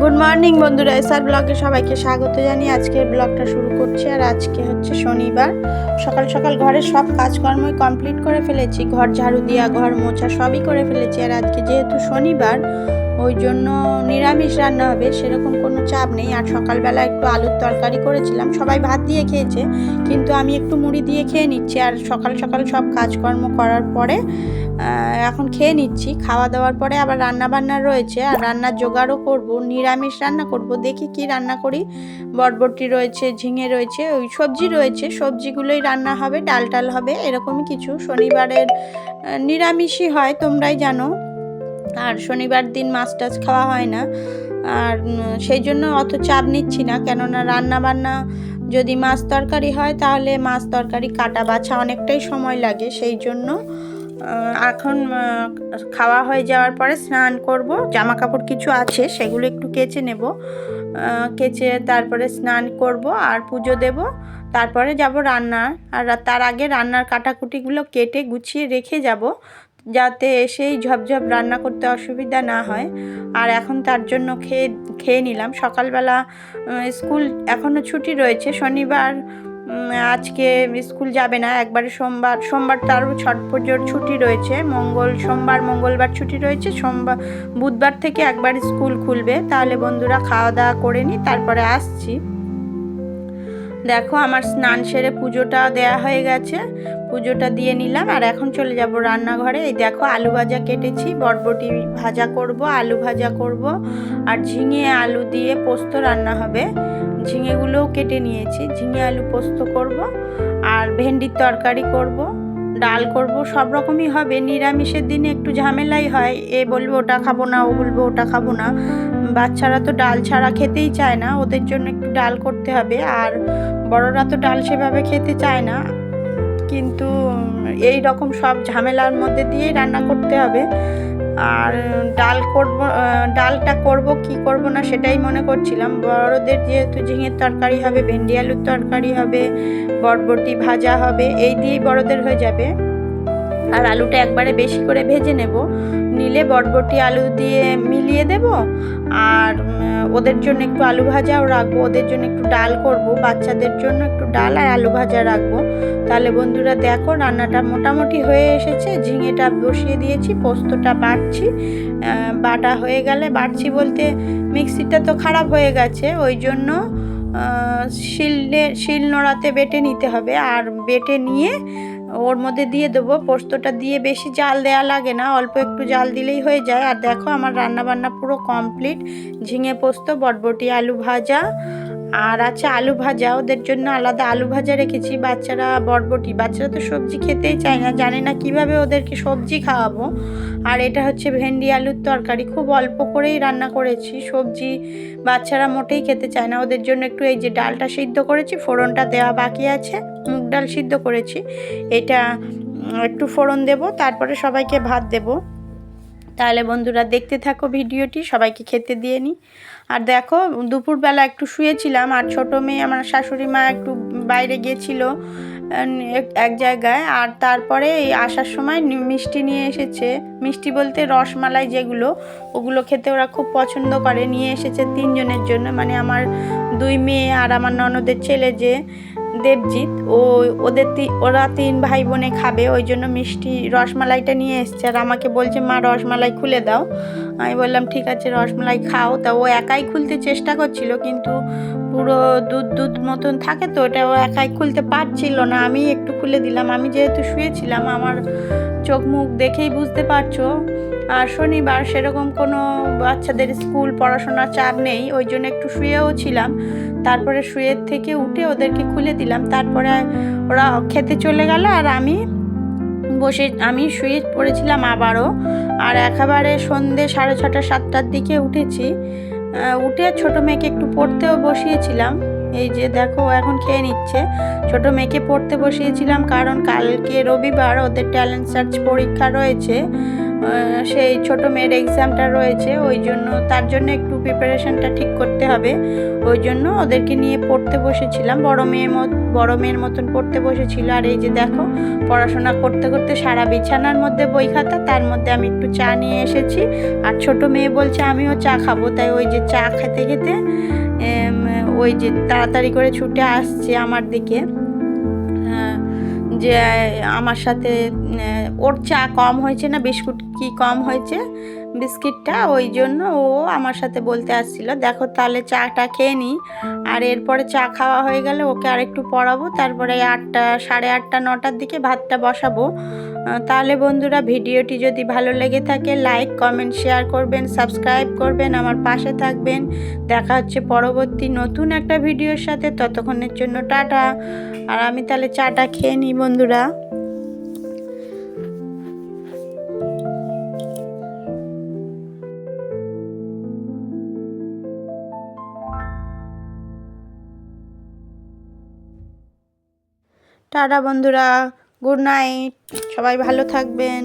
Good morning বন্ধুরা, SR ব্লগে সবাইকে স্বাগত জানিয়ে আজকের ব্লগটা শুরু করছি। আর আজকে হচ্ছে শনিবার। সকাল সকাল ঘরের সব কাজকর্মই কমপ্লিট করে ফেলেছি, ঘর ঝাড়ু দেওয়া, ঘর মোছা সবই করে ফেলেছি। আর আজকে যেহেতু শনিবার, ওই জন্য নিরামিষ রান্না হবে, সেরকম কোনো চাপ নেই। আর সকালবেলা একটু আলুর তরকারি করেছিলাম, সবাই ভাত দিয়ে খেয়েছে, কিন্তু আমি একটু মুড়ি দিয়ে খেয়ে নিচ্ছি। আর সকাল সকাল সব কাজকর্ম করার পরে এখন খেয়ে নিচ্ছি। খাওয়া দাওয়ার পরে আবার রান্না বান্না রয়েছে, আর রান্নার জোগাড়ও করব, নিরামিষ রান্না করব। দেখি কি রান্না করি। বরবটি রয়েছে, ঝিঙে রয়েছে, ওই সবজি রয়েছে, সবজিগুলোই রান্না হবে, ডাল টাল হবে, এরকমই কিছু। শনিবারের নিরামিষই হয়, তোমরাই জানো। আর শনিবার দিন মাছ টাছ খাওয়া হয় না, আর সেই জন্য অত চাপ নিচ্ছি না। কেননা রান্না বান্না যদি মাছ তরকারি হয়, তাহলে মাছ তরকারি কাটা বাছা অনেকটাই সময় লাগে। সেই জন্য এখন খাওয়া হয়ে যাওয়ার পরে স্নান করব। জামা কাপড় কিছু আছে, সেগুলো একটু কেচে নেব, কেচে তারপরে স্নান করব আর পুজো দেব। তারপরে যাব রান্না। আর তার আগে রান্নার কাটাকুটিগুলো কেটে গুছিয়ে রেখে যাব, যাতে এসেই ঝপঝপ রান্না করতে অসুবিধা না হয়। আর এখন তার জন্য খেয়ে নিলাম। সকালবেলা স্কুল এখনও ছুটি রয়েছে, শনিবার আজকে স্কুল যাবে না, একবারে সোমবার তারও ছট পুজোর ছুটি রয়েছে। সোমবার মঙ্গলবার ছুটি রয়েছে, সোমবার বুধবার থেকে একবার স্কুল খুলবে। তাহলে বন্ধুরা খাওয়া দাওয়া করে নিই, তারপরে আসছি। দেখো আমার স্নান সেরে পুজোটা দেয়া হয়ে গেছে, পুজোটা দিয়ে নিলাম। আর এখন চলে যাব রান্নাঘরে। এই দেখো আলু ভাজা কেটেছি, বরবটি ভাজা করব, আলু ভাজা করব, আর ঝিঙে আলু দিয়ে পোস্ত রান্না হবে। ঝিঙেগুলোও কেটে নিয়েছি, ঝিঙে আলু পোস্ত করব, আর ভেন্ডির তরকারি করব, ডাল করব, সব রকমই হবে। নিরামিষের দিনে একটু ঝামেলাই হয়, এ বলবে ওটা খাবো না, ও বলবে ওটা খাবো না। বাচ্চারা তো ডাল ছাড়া খেতেই চায় না, ওদের জন্য একটু ডাল করতে হবে। আর বড়রা তো ডাল সেভাবে খেতে চায় না, কিন্তু এই রকম সব ঝামেলার মধ্যে দিয়েই রান্না করতে হবে। আর ডালটা করব কি করব না সেটাই মনে করছিলাম। বড়দের যেহেতু ঝিঙের তরকারি হবে, ভেন্ডি আলুর তরকারি হবে, বরবটি ভাজা হবে, এই দিয়েই বড়দের হয়ে যাবে। আর আলুটা একবারে বেশি করে ভেজে নিলে বরবটি আলু দিয়ে মিলিয়ে দেব। আর ওদের জন্য একটু আলু ভাজাও রাখবো, ওদের জন্য একটু ডাল করব, বাচ্চাদের জন্য একটু ডাল আর আলু ভাজা রাখবো। তাহলে বন্ধুরা দেখো রান্নাটা মোটামুটি হয়ে এসেছে। ঝিঙেটা বসিয়ে দিয়েছি, পোস্তটা বাটছি। বাটা হয়ে গেলে, বাটছি বলতে মিক্সিটা তো খারাপ হয়ে গেছে, ওই জন্য শিল নোড়াতে বেটে নিতে হবে। আর বেটে নিয়ে ওর মধ্যে দিয়ে দেবো। পোস্তটা দিয়ে বেশি জাল দেওয়া লাগে না, অল্প একটু জাল দিলেই হয়ে যায়। আর দেখো আমার রান্না বান্না পুরো কমপ্লিট। ঝিঙে পোস্ত, বরবটি আলু ভাজা, আর আছে আলু ভাজা, ওদের জন্য আলাদা আলু ভাজা রেখেছি। বাচ্চারা তো সবজি খেতেই চায় না, জানে না কিভাবে ওদেরকে সবজি খাওয়াবো। আর এটা হচ্ছে ভেন্ডি আলুর তরকারি, খুব অল্প করেই রান্না করেছি। সবজি বাচ্চারা মোটেই খেতে চায় না, ওদের জন্য একটু এই যে ডালটা সিদ্ধ করেছি, ফোড়নটা দেওয়া বাকি আছে, মুগ ডাল সিদ্ধ করেছি, এটা একটু ফোড়ন দেব, তারপরে সবাইকে ভাত দেব। তাহলে বন্ধুরা দেখতে থাকো ভিডিওটি, সবাইকে খেতে দিয়ে নিই। আর দেখো দুপুরবেলা একটু শুয়েছিলাম, আর ছোটো মেয়ে আমার শাশুড়ি মা একটু বাইরে গিয়েছিল এক জায়গায়। আর তারপরে এই আসার সময় মিষ্টি নিয়ে এসেছে, মিষ্টি বলতে রসমালাই যেগুলো, ওগুলো খেতে ওরা খুব পছন্দ করে। নিয়ে এসেছে 3 জনের জন্য, মানে আমার 2 মেয়ে আর আমার ননদের ছেলে যে দেবজিৎ, ওরা 3 ভাই বোনে খাবে, ওই জন্য মিষ্টি রসমালাইটা নিয়ে এসছে। আর আমাকে বলছে মা রসমালাই খুলে দাও। আমি বললাম ঠিক আছে রসমালাই খাও। তা ও একাই খুলতে চেষ্টা করছিল, কিন্তু পুরো দুধ মতন থাকে তো, ওটা ও একাই খুলতে পারছিল না, আমি একটু খুলে দিলাম। আমি যেহেতু শুয়েছিলাম, আমার চোখ মুখ দেখেই বুঝতে পারছো। আর শনিবার সেরকম কোনো বাচ্চাদের স্কুল পড়াশোনার চাপ নেই, ওই জন্য একটু শুয়েও ছিলাম। তারপরে শুয়ের থেকে উঠে ওদেরকে খুলে দিলাম, তারপরে ওরা খেতে চলে গেল। আর আমি শুয়ে পড়েছিলাম আবারও। আর একেবারে সন্ধ্যে 6:30 7টার দিকে উঠেছি। উঠে ছোটো মেয়েকে একটু পড়তেও বসিয়েছিলাম। এই যে দেখো এখন খেয়ে নিচ্ছে। ছোটো মেয়েকে পড়তে বসিয়েছিলাম, কারণ কালকে রবিবার, ওদের ট্যালেন্ট সার্চ পরীক্ষা রয়েছে। সেই ছোট মেয়ের এক্সামটা রয়েছে, ওই জন্য তার জন্য একটু প্রিপারেশনটা ঠিক করতে হবে। ওই জন্য ওদেরকে নিয়ে পড়তে বসেছিলাম। বড় মেয়ের মতন পড়তে বসেছিল। আর এই যে দেখো, পড়াশোনা করতে করতে সারা বিছানার মধ্যে বই খাতা, তার মধ্যে আমি একটু চা নিয়ে এসেছি। আর ছোট মেয়ে বলছে আমিও চা খাবো, তাই ওই যে চা খেতে খেতে ওই যে তাড়াতাড়ি করে ছুটে আসছে আমার দিকে, যে আমার সাথে ওর চা কম হয়েছে না বিস্কুট কি কম হয়েছে বিস্কিটটা, ওই জন্য ও আমার সাথে বলতে আসছিল। দেখো তাহলে চাটা খেয়ে নিই, আর এরপরে চা খাওয়া হয়ে গেলে ওকে আরেকটু পড়াবো, তারপরে 8টা, সাড়ে 8টা 9টার দিকে ভাতটা বসাবো। তাহলে বন্ধুরা, ভিডিওটি যদি ভালো লেগে থাকে লাইক কমেন্ট শেয়ার করবেন, সাবস্ক্রাইব করবেন, আমার পাশে থাকবেন। দেখা হচ্ছে পরবর্তী নতুন একটা ভিডিওর সাথে। ততক্ষণের জন্য টাটা। আর আমি তাহলে চাটা খেয়ে নিই বন্ধুরা। টাটা বন্ধুরা, গুড নাইট, সবাই ভালো থাকবেন।